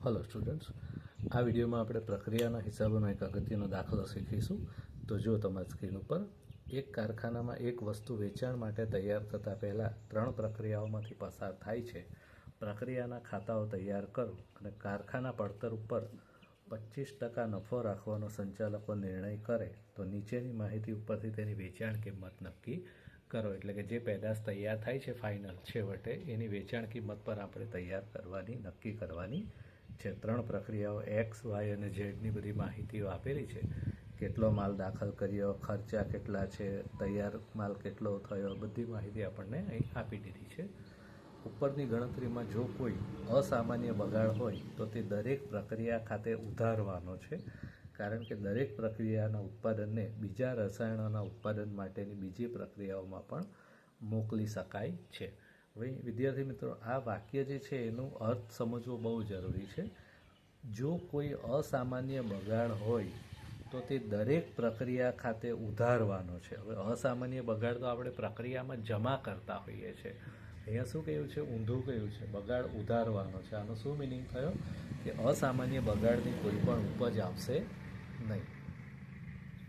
Hello students, आ video में આપણે પ્રક્રિયાના હિસાબોનો એક અગત્યનો દાખલો શીખીશું। તો જો તમારી સ્ક્રીન ઉપર એક કારખાનામાં એક વસ્તુ વેચાણ માટે તૈયાર થતા પહેલા ત્રણ પ્રક્રિયાઓમાંથી પસાર થાય છે। પ્રક્રિયાના ખાતાઓ તૈયાર કરો અને કારખાના પડતર ઉપર 25% નફો રાખવાનો સંચાલકો નિર્ણય કરે તો નીચેની માહિતી ઉપરથી તેની વેચાણ કિંમત નક્કી કરો। એટલે કે જે પેદાશ તૈયાર થાય છે ફાઇનલ છેવટે એની વેચાણ કિંમત પર આપણે તૈયાર કરવાની નક્કી કરવાની છે। ત્રણ પ્રક્રિયાઓ એક્સ, વાય અને ઝેડની બધી માહિતીઓ આપેલી છે। કેટલો માલ દાખલ કર્યો, ખર્ચા કેટલા છે, તૈયાર માલ કેટલો થયો, બધી માહિતી આપણને અહીં આપી દીધી છે। ઉપરની ગણતરીમાં જો કોઈ અસામાન્ય બગાડ હોય તો તે દરેક પ્રક્રિયા ખાતે ઉધારવાનો છે, કારણ કે દરેક પ્રક્રિયાના ઉત્પાદનને બીજા રસાયણોના ઉત્પાદન માટેની બીજી પ્રક્રિયાઓમાં પણ મોકલી શકાય છે। હવે વિદ્યાર્થી મિત્રો, આ વાક્ય જે છે એનું અર્થ સમજવો બહુ જરૂરી છે। જો કોઈ અસામાન્ય બગાડ હોય તો તે દરેક પ્રક્રિયા ખાતે ઉધારવાનો છે। હવે અસામાન્ય બગાડ તો આપણે પ્રક્રિયામાં જમા કરતા હોઈએ છીએ, અહીંયા શું કહ્યું છે? ઊંધું કહ્યું છે, બગાડ ઉધારવાનો છે। આનો શું મિનિંગ થયો કે અસામાન્ય બગાડની કોઈ પણ ઉપજ આવશે નહીં,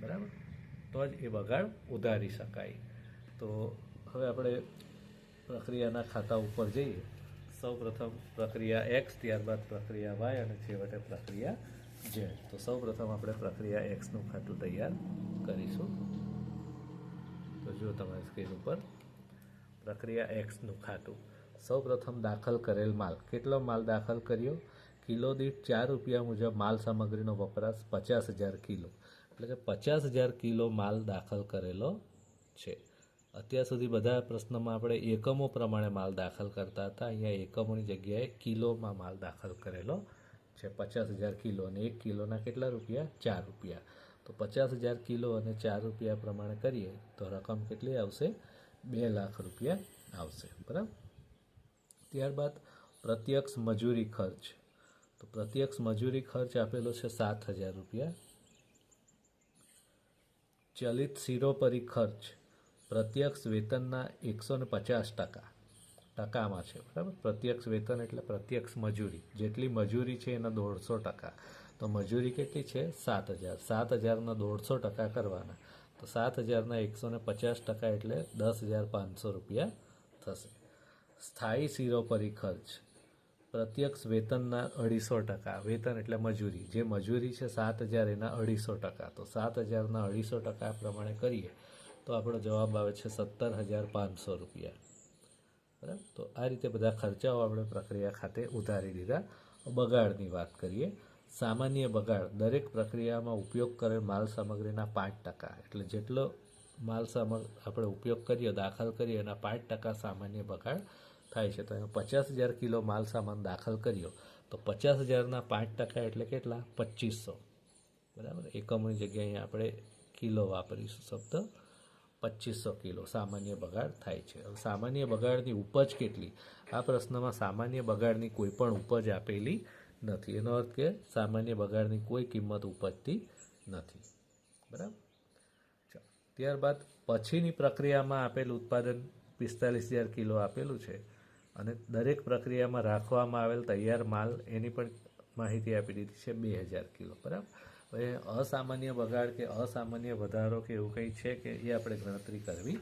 બરાબર? તો જ એ બગાડ ઉધારી શકાય। તો હવે આપણે પ્રક્રિયાના ખાતા ઉપર જઈએ। સૌપ્રથમ પ્રક્રિયા એક્સ, ત્યારબાદ પ્રક્રિયા વાય અને છેવટે પ્રક્રિયા ઝેડ। તો સૌપ્રથમ આપણે પ્રક્રિયા એક્સનું ખાતું તૈયાર કરીશું। તો જો તમારી સ્ક્રીન ઉપર પ્રક્રિયા એક્સનું ખાતું, સૌપ્રથમ દાખલ કરેલ માલ, કેટલો માલ દાખલ કર્યો? કિલો દીઠ 4 રૂપિયા મુજબ માલ સામગ્રીનો વપરાશ 50,000 કિલો, એટલે કે 50,000 કિલો માલ દાખલ કરેલો છે। અત્યાર સુધી બધા પ્રશ્નમાં આપણે એકમો પ્રમાણે માલ દાખલ કરતા હતા, અહીંયા એકમોની જગ્યાએ કિલોમાં માલ દાખલ કરેલો છે। 50,000 કિલો અને 1 કિલોના કેટલા રૂપિયા? 4 રૂપિયા। તો 50,000 કિલો અને 4 રૂપિયા પ્રમાણે કરીએ તો રકમ કેટલી આવશે? 2 લાખ રૂપિયા આવશે, બરાબર? ત્યારબાદ પ્રત્યક્ષ મજૂરી ખર્ચ, તો પ્રત્યક્ષ મજૂરી ખર્ચ આપેલો છે 7,000 રૂપિયા। ચલિત શિરોપરી ખર્ચ પ્રત્યક્ષ વેતનના 150% ટકામાં છે, બરાબર? પ્રત્યક્ષ વેતન એટલે પ્રત્યક્ષ મજૂરી, જેટલી મજૂરી છે એના 150%। તો મજૂરી કેટલી છે? 7,000। 7,000ના 150% કરવાના, તો 7,000ના 150% એટલે 10,500 રૂપિયા થશે। સ્થાયી શિરોપરી ખર્ચ પ્રત્યક્ષ વેતનના 250%, વેતન એટલે મજૂરી, જે મજૂરી છે 7,000 એના 250%, તો 7,000ના 250% પ્રમાણે કરીએ તો આપણો જવાબ આવે છે 17,500 રૂપિયા, બરાબર? તો આ રીતે બધા ખર્ચાઓ આપણે પ્રક્રિયા ખાતે ઉધારી દીધા। બગાડની વાત કરીએ। સામાન્ય બગાડ દરેક પ્રક્રિયામાં ઉપયોગ કરેલ માલ સામગ્રીના 5%, એટલે જેટલો માલ આપણે ઉપયોગ કરીએ, દાખલ કરીએ એના 5% સામાન્ય બગાડ થાય છે। તો એમાં 50,000 કિલો માલ સામાન દાખલ કર્યો તો 50,000ના 5% એટલે કેટલા? 2,500, બરાબર? એકમોની જગ્યાએ આપણે કિલો વાપરીશું શબ્દ, 2,500 કિલો સામાન્ય બગાડ થાય છે। હવે સામાન્ય બગાડની ઉપજ કેટલી? આ પ્રશ્નમાં સામાન્ય બગાડની કોઈ પણ ઉપજ આપેલી નથી, એનો અર્થ કે સામાન્ય બગાડની કોઈ કિંમત ઉપજતી નથી, બરાબર? ત્યારબાદ પછીની પ્રક્રિયામાં આપેલ ઉત્પાદન 45,000 કિલો આપેલું છે અને દરેક પ્રક્રિયામાં રાખવામાં આવેલ તૈયાર માલ એની પણ માહિતી આપી દીધી છે 2,000 કિલો, બરાબર? હવે અસામાન્ય બગાડ કે અસામાન્ય વધારો કે એવું કંઈ છે કે એ આપણે ગણતરી કરવી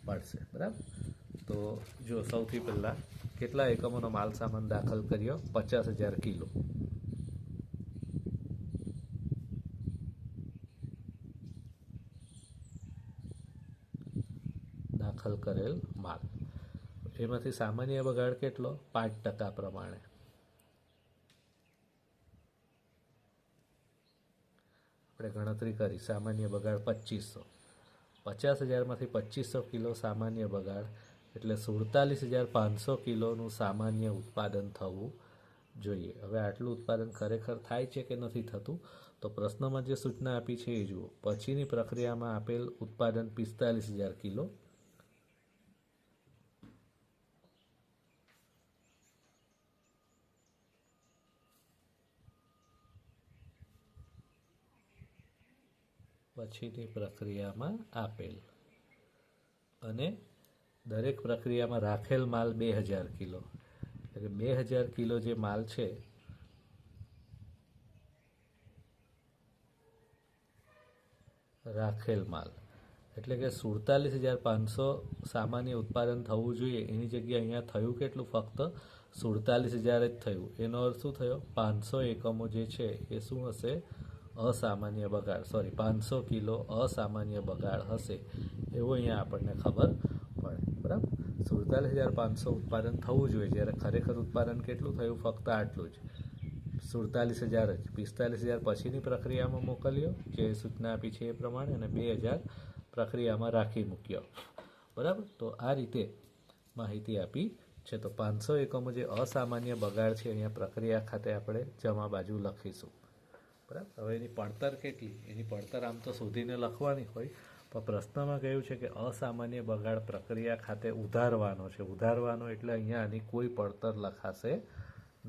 પડશે, બરાબર? તો જો સૌથી પહેલાં કેટલા એકમોનો માલ સામાન દાખલ કર્યો? 50,000 કિલો, દાખલ કરેલ માલ, એમાંથી સામાન્ય બગાડ કેટલો? 5% પ્રમાણે, આપણે ગણતરી કરી, સામાન્ય બગાડ 2,500, 50,000માંથી 2,500 કિલો સામાન્ય બગાડ એટલે 47,500 કિલોનું સામાન્ય ઉત્પાદન થવું જોઈએ। હવે આટલું ઉત્પાદન ખરેખર થાય છે કે નથી થતું? તો પ્રશ્નમાં જે સૂચના આપી છે એ જુઓ। પછીની પ્રક્રિયામાં આપેલ ઉત્પાદન 45,000 કિલો, પછીની પ્રક્રિયામાં આપેલ અને દરેક પ્રક્રિયામાં રાખેલ માલ 2,000 કિલો, એટલે 2,000 કિલો જે માલ છે રાખેલ માલ એટલે કે 47,500 સામાન્ય ઉત્પાદન થવું જોઈએ એની જગ્યાએ અહીંયા થયું કેટલું? ફક્ત 47,000 જ થયું. એનો અર્થ શું થયો? 500 એકમો જે છે એ શું હશે? અસામાન્ય બગાડ, 500 કિલો અસામાન્ય બગાડ હશે એવું અહીંયા આપણને ખબર પડે. બરાબર, 47,500 ઉત્પાદન થવું જોઈએ જ્યારે ખરેખર ઉત્પાદન કેટલું થયું? ફક્ત આટલું જ, 47,000 જ. 45,000 પછીની પ્રક્રિયામાં મોકલ્યો જે સૂચના આપી છે એ પ્રમાણે, અને 2,000 પ્રક્રિયામાં રાખી મૂક્યો. બરાબર, તો આ રીતે માહિતી આપી છે. તો 500 એકમો જે અસામાન્ય બગાડ છે અહીંયા પ્રક્રિયા ખાતે આપણે જમા બાજુ લખીશું. બરાબર, હવે એની પડતર કેટલી? એની પડતર આમ તો શોધીને લખવાની હોય, પણ પ્રશ્નમાં કહ્યું છે કે અસામાન્ય બગાડ પ્રક્રિયા ખાતે ઉધારવાનો છે. ઉધારવાનો એટલે અહીંયા આની કોઈ પડતર લખાશે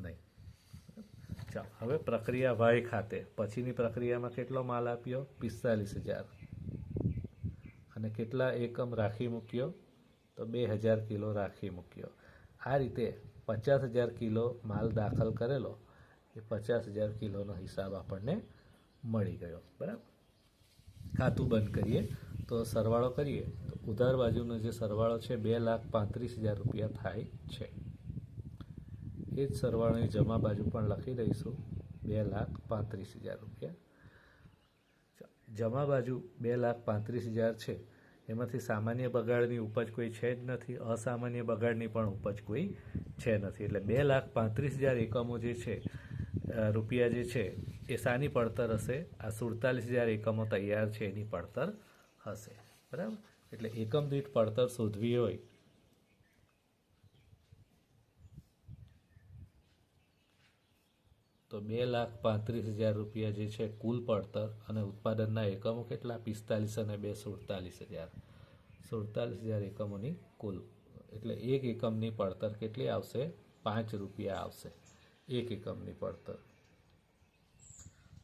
નહીં. ચાલો, હવે પ્રક્રિયા વાય ખાતે પછીની પ્રક્રિયામાં કેટલો માલ આપ્યો? 45,000. અને કેટલા એકમ રાખી મૂક્યો? તો 2,000 કિલો રાખી મૂક્યો. આ રીતે 50,000 કિલો માલ દાખલ કરેલો એ 50,000 કિલોનો હિસાબ આપણને મળી ગયો. બરાબર, ખાતું બંધ કરીએ તો સરવાળો કરીએ તો ઉધાર બાજુનો જે સરવાળો છે 2,35,000 રૂપિયા થાય છે. એ જ સરવાળોની જમા બાજુ પણ લખી દઈશું, 2,35,000 રૂપિયા. જમા બાજુ 2,35,000 છે, એમાંથી સામાન્ય બગાડની ઉપજ કોઈ છે જ નથી, અસામાન્ય બગાડની પણ ઉપજ કોઈ છે નથી. એટલે 2,35,000 એકમો જે છે રૂપિયા જે છે એ શાની પડતર હશે? આ 47,000 એકમો તૈયાર છે એની પડતર હશે. બરાબર, એટલે એકમ દીઠ પડતર શોધવી હોય તો 2,35,000 રૂપિયા જે છે કુલ પડતર, અને ઉત્પાદનના એકમો કેટલા? 45 અને 2 47,000. 47,000 એકમોની કુલ, એટલે એક એકમની પડતર કેટલી આવશે? 5 રૂપિયા આવશે એક એકમની પડતર.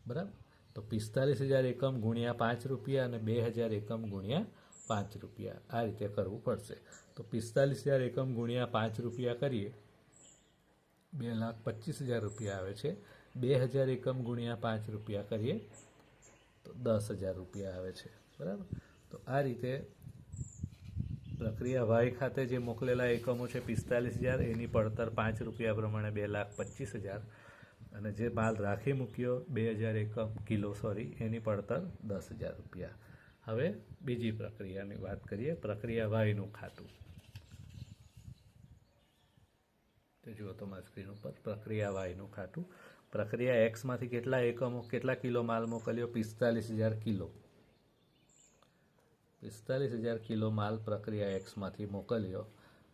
બરાબર, તો 45,000 એકમ ગુણ્યા 5 રૂપિયા અને 2,000 એકમ ગુણ્યા 5 રૂપિયા, આ રીતે કરવું પડશે. તો 45,000 એકમ ગુણ્યા 5 રૂપિયા કરીએ 2,25,000 રૂપિયા આવે છે. 2,000 એકમ ગુણ્યા 5 રૂપિયા કરીએ તો 10,000 રૂપિયા આવે છે. બરાબર, તો આ રીતે પ્રક્રિયા વાય ખાતે જે મોકલેલા એકમો છે 45,000, એની પડતર 5 રૂપિયા પ્રમાણે 2,25,000, અને જે માલ રાખી મૂક્યો 2,000 એકમ કિલો એની પડતર 10,000 રૂપિયા. હવે બીજી પ્રક્રિયાની વાત કરીએ, પ્રક્રિયા વાયનું ખાતું. તો જુઓ તમારી સ્ક્રીન ઉપર પ્રક્રિયા વાયનું ખાતું. પ્રક્રિયા એક્સમાંથી કેટલા એકમો, કેટલા કિલો માલ મોકલ્યો? 45,000 કિલો. 45,000 કિલો માલ પ્રક્રિયા એક્સમાંથી મોકલ્યો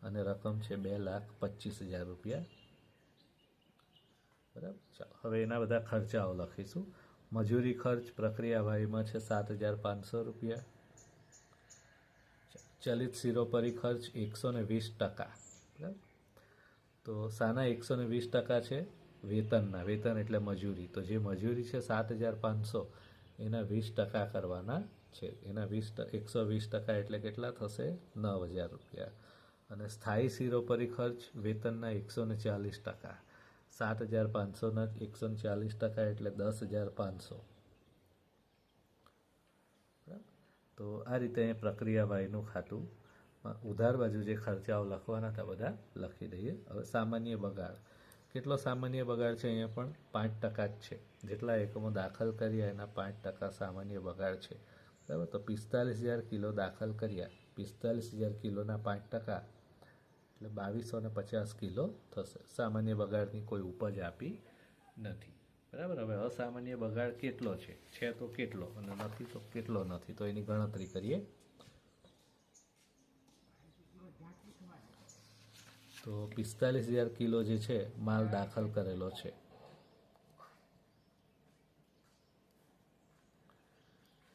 અને રકમ છે 2,25,000 રૂપિયા. બરાબર, ચાલો હવે એના બધા ખર્ચાઓ લખીશું. મજૂરી ખર્ચ પ્રક્રિયા વાયમાં છે 7,500 રૂપિયા. ચલિત શિરોપરી ખર્ચ 120%. બરાબર, તો શાના 120% છે? વેતનના. વેતન એટલે મજૂરી. તો જે મજૂરી છે 7,500 એના 20% કરવાના છે. એના 120% એટલે કેટલા થશે? 9,000 રૂપિયા. અને સ્થાયી શિરોપરી ખર્ચ વેતનના 140%. 7,500ના 140% એટલે 10,500. તો આ રીતે પ્રક્રિયા વાયનું ખાતું ઉધાર બાજુ જે ખર્ચાઓ લખવાના હતા બધા લખી દઈએ. હવે સામાન્ય બગાડ, કેટલો સામાન્ય બગાડ છે? અહીંયા પણ 5% જ છે. જેટલા એકમો દાખલ કર્યા એના 5% સામાન્ય બગાડ છે. બરાબર, તો 45,000 કિલો દાખલ કર્યા, 45,000 કિલોના 5% એટલે 2,250 કિલો થશે. સામાન્ય બગાડની કોઈ ઉપજ આપી નથી. બરાબર, હવે અસામાન્ય બગાડ કેટલો છે? છે તો કેટલો, અને નથી તો કેટલો નથી, તો એની ગણતરી કરીએ. તો 45,000 કિલો જે છે માલ દાખલ કરેલો છે.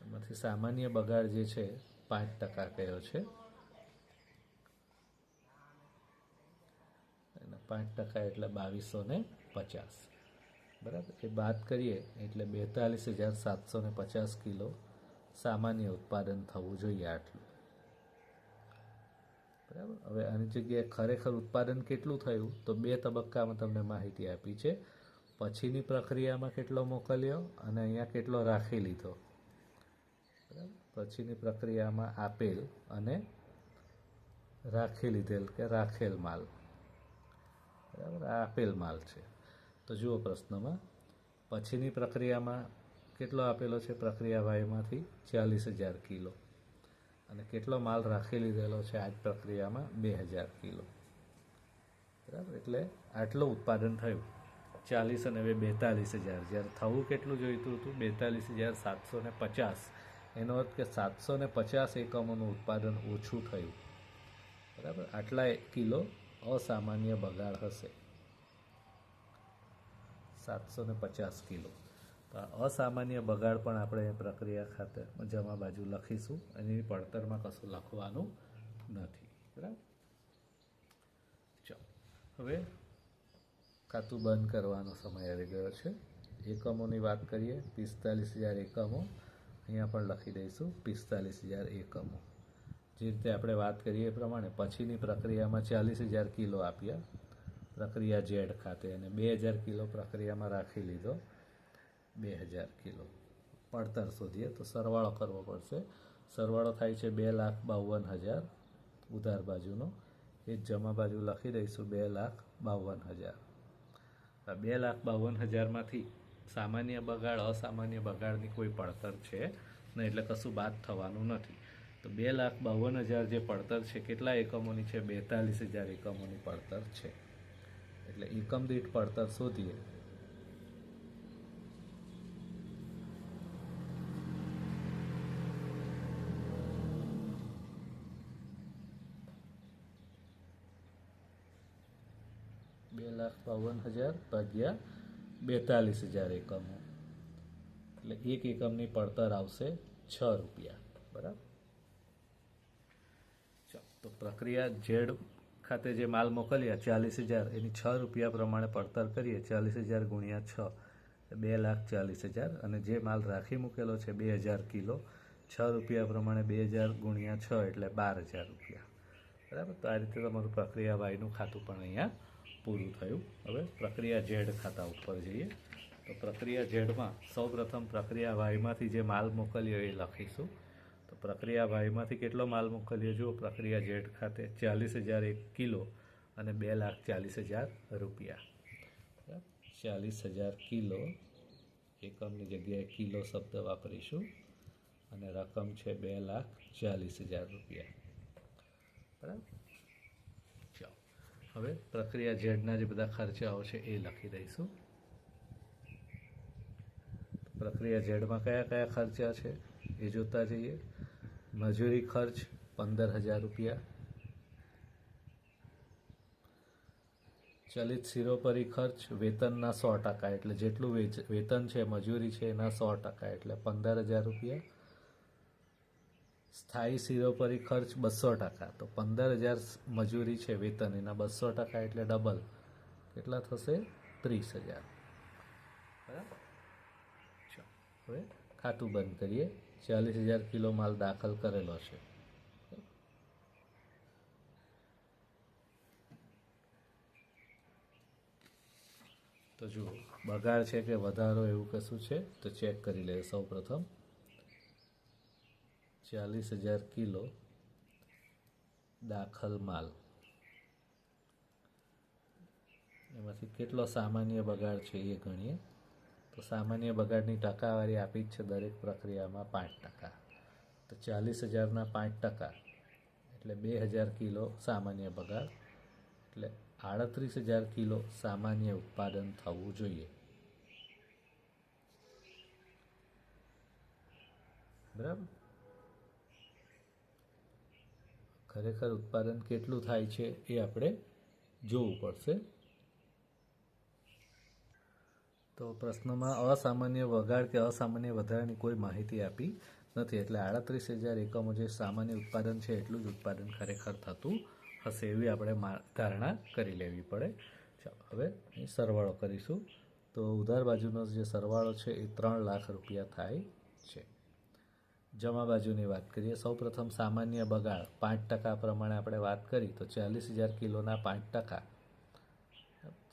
એમાંથી સામાન્ય બગાડ જે છે 5% કયો છે, એના 5% એટલે 2,250. બરાબર, એ બાદ કરીએ એટલે 42,750 કિલો સામાન્ય ઉત્પાદન થવું જોઈએ આટલું. બરાબર, હવે આની જગ્યાએ ખરેખર ઉત્પાદન કેટલું થયું? તો 2 તબક્કામાં તમને માહિતી આપી છે. પછીની પ્રક્રિયામાં કેટલો મોકલ્યો અને અહીંયા કેટલો રાખી લીધો. પછીની પ્રક્રિયામાં આપેલ અને રાખી લીધેલ કે રાખેલ માલ, બરાબર, આ આપેલ માલ છે. તો જુઓ પ્રશ્નમાં, પછીની પ્રક્રિયામાં કેટલો આપેલો છે પ્રક્રિયા વાયમાંથી 40,000 કિલો, અને કેટલો માલ રાખી લીધેલો છે આ જ પ્રક્રિયામાં 2,000 કિલો, બરાબર. એટલે આટલું ઉત્પાદન થયું 40 અને 42,000. જ્યારે થવું કેટલું જોઈતું હતું? 42,750. એનો અર્થ કે 750 એકમોનું ઉત્પાદન ઓછું થયું, બરાબર. આટલા કિલો અસામાન્ય બગાડ હશે, 750 કિલો. તો આ અસામાન્ય બગાડ પણ આપણે પ્રક્રિયા ખાતે જમા બાજુ લખીશું, એની પડતરમાં કશું લખવાનું નથી, બરાબર. ચાલો, હવે ખાતું બંધ કરવાનો સમય આવી ગયો છે. એકમોની વાત કરીએ, 45,000 એકમો, અહીંયા પણ લખી દઈશું 45,000 એકમો. જે રીતે આપણે વાત કરીએ એ પ્રમાણે પછીની પ્રક્રિયામાં 40,000 કિલો આપ્યા પ્રક્રિયા ઝેડ ખાતે, અને 2,000 કિલો પ્રક્રિયામાં રાખી લીધો 2,000 કિલો. પડતર શોધીએ તો સરવાળો કરવો પડશે. સરવાળો થાય છે 2,52,000 ઉધાર બાજુનો, એ જ જમા બાજુ લખી દઈશું 2,52,000. 2,52,000માંથી સામાન્ય બગાડ અસામાન્ય બગાડની કોઈ પડતર છે નહીં, એટલે કશું બાદ થવાનું નથી. તો 2,52,000 જે પડતર છે કેટલા એકમોની છે? 42,000 એકમોની પડતર છે. એટલે એકમ દીઠ પડતર શોધીએ. $2,52,000 ભાગ્યા 42,000 એકમો, એટલે એક એકમની પડતર આવશે 6 રૂપિયા, બરાબર. તો પ્રક્રિયા ઝેડ ખાતે જે માલ મોકલ્યા 40,000, એની 6 રૂપિયા પ્રમાણે પડતર કરીએ. 40,000 ગુણ્યા 6, 2,40,000. અને જે માલ રાખી મૂકેલો છે 2,000 કિલો, 6 રૂપિયા પ્રમાણે 2,000 ગુણ્યા 6 એટલે 12,000 રૂપિયા, બરાબર. તો આ રીતે તમારું પ્રક્રિયા વાયનું ખાતું પણ અહીંયા પૂરું થયું. હવે પ્રક્રિયા ઝેડ ખાતા ઉપર જઈએ. તો પ્રક્રિયા ઝેડમાં સૌપ્રથમ પ્રક્રિયા વાયમાંથી જે માલ મોકલ્યો એ લખીશું. તો પ્રક્રિયા વાયમાંથી કેટલો માલ મોકલ્યો? જો પ્રક્રિયા ઝેડ ખાતે 40,000 કિલો અને 2,40,000 રૂપિયા, 40,000 કિલો, એકમની જગ્યાએ કિલો શબ્દ વાપરીશું, અને રકમ છે 2,40,000 રૂપિયા, બરાબર. ચાલો, હવે પ્રક્રિયા ઝેડના જે બધા ખર્ચાઓ છે એ લખી દઈશું. પ્રક્રિયા ઝેડમાં કયા કયા ખર્ચા છે એ જોતા જઈએ. મજૂરી ખર્ચ 15,000 રૂપિયા, ચલિત શિરોપરી ખર્ચ વેતનના 100%, એટલે જેટલું વેતન છે મજૂરી છે એના 100%, એટલે 15,000 રૂપિયા. સ્થાયી શિરોપરી ખર્ચ 200%, તો 15,000 મજૂરી છે વેતન, એના 200% એટલે ડબલ, કેટલા થશે? 30,000, બરાબર. હવે ખાતું બંધ કરીએ. 40,000 કિલો માલ દાખલ કરેલો છે. તો જુઓ, બગાડ છે કે વધારો એવું કશું છે તો ચેક કરી લઈએ. સૌ પ્રથમ 40,000 કિલો દાખલ માલ, એમાંથી કેટલો સામાન્ય બગાડ છે એ ગણીએ. તો સામાન્ય બગાડની ટકાવારી આપી જ છે દરેક પ્રક્રિયામાં 5%. તો 40,000ના 5% એટલે 2,000 કિલો સામાન્ય બગાડ, એટલે 38,000 કિલો સામાન્ય ઉત્પાદન થવું જોઈએ, બરાબર. ખરેખર ઉત્પાદન કેટલું થાય છે એ આપણે જોવું પડશે. તો પ્રશ્નમાં અસામાન્ય વગાડ કે અસામાન્ય વધારાની કોઈ માહિતી આપી નથી, એટલે 38,000 એકમો જે સામાન્ય ઉત્પાદન છે એટલું જ ઉત્પાદન ખરેખર થતું હશે એવી આપણે ધારણા કરી લેવી પડે. ચાલો, હવે અહીં સરવાળો કરીશું. તો ઉધાર બાજુનો જે સરવાળો છે એ 3 લાખ રૂપિયા થાય છે. જમા બાજુની વાત કરીએ. સૌપ્રથમ સામાન્ય બગાડ 5% પ્રમાણે આપણે વાત કરી. તો 40,000 કિલોના 5%,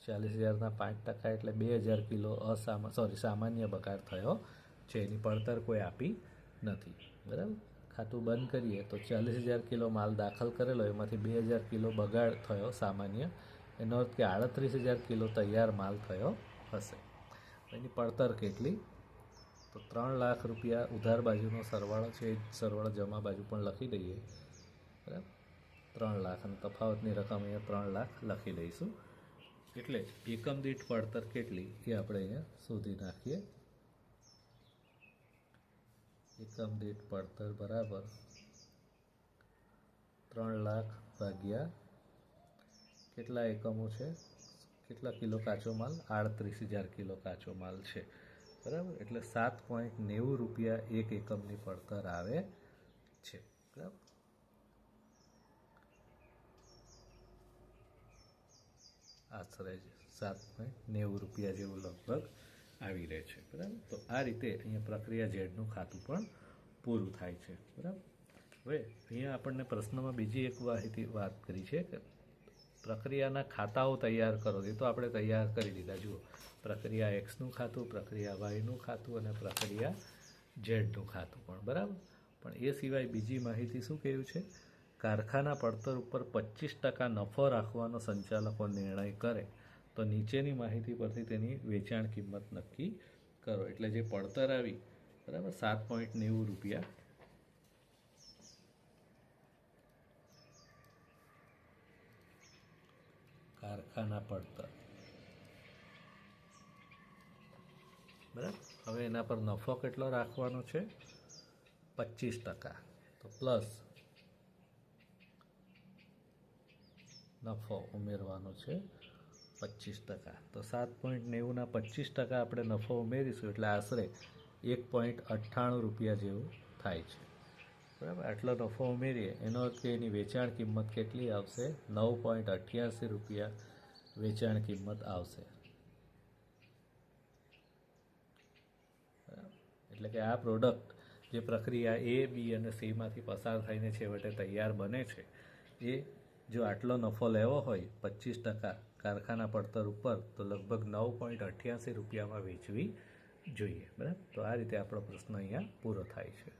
40,000ના 5% એટલે 2,000 કિલો સામાન્ય બગાડ થયો છે. એની પડતર કોઈ આપી નથી, બરાબર. ખાતું બંધ કરીએ તો 40,000 કિલો માલ દાખલ કરેલો, એમાંથી 2,000 કિલો બગાડ થયો સામાન્ય, એનો અર્થ કે 38,000 કિલો તૈયાર માલ થયો હશે. એની પડતર કેટલી? તો 3 લાખ રૂપિયા ઉધાર બાજુનો સરવાળો છે, એ સરવાળો જમા બાજુ પણ લખી દઈએ, બરાબર. 3 લાખ અને તફાવતની રકમ અહીંયા 3 લાખ લખી દઈશું. એટલે એકમ દીઠ પડતર કેટલી એ આપણે અહીંયા શોધી નાખીએ. એકમ દીઠ પડતર બરાબર 3 લાખ ભાગ્યા કેટલા એકમો છે, કેટલા કિલો કાચો માલ? 38,000 કિલો કાચો માલ છે, બરાબર. એટલે 7.90 રૂપિયા એક એકમની પડતર આવે છે, બરાબર. આશરે 7.90 રૂપિયા જેવું લગભગ આવી રહે છે, બરાબર. તો આ રીતે અહીંયા પ્રક્રિયા ઝેડનું ખાતું પણ પૂરું થાય છે, બરાબર. હવે અહીંયા આપણને પ્રશ્નમાં બીજી એક વાત કરી છે કે પ્રક્રિયાના ખાતાઓ તૈયાર કરો. એ તો આપણે તૈયાર કરી દીધા. જુઓ, પ્રક્રિયા એક્સનું ખાતું, પ્રક્રિયા વાયનું ખાતું અને પ્રક્રિયા ઝેડનું ખાતું પણ, બરાબર. પણ એ સિવાય બીજી માહિતી શું કહ્યું છે? કારખાના પડતર ઉપર 25% નફો રાખવાનો સંચાલકો નિર્ણય કરે તો નીચેની માહિતી પરથી તેની વેચાણ કિંમત નક્કી કરો. એટલે જે પડતર આવી, બરાબર, 7.90 રૂપિયા, કારખાના પડતર, બરાબર. હવે એના પર નફો કેટલો રાખવાનો છે? 25%. તો પ્લસ નફો ઉમેરવાનો છે 25%. તો 7.90ના 25% આપણે નફો ઉમેરીશું એટલે આશરે 1.98 રૂપિયા જેવું થાય છે, બરાબર. આટલો નફો ઉમેરીએ એનો અર્થ કે એની વેચાણ કિંમત કેટલી આવશે? 9.88 રૂપિયા વેચાણ કિંમત આવશે, બરાબર. એટલે કે આ પ્રોડક્ટ જે પ્રક્રિયા એ, બી અને સીમાંથી પસાર થઈને છેવટે તૈયાર બને છે, એ જો આટલો નફો લેવો હોય 25% કારખાના પડતર ઉપર, તો લગભગ 9.88 રૂપિયામાં વેચવી જોઈએ, બરાબર. તો આ રીતે આપણો પ્રશ્ન અહીંયા પૂરો થાય છે.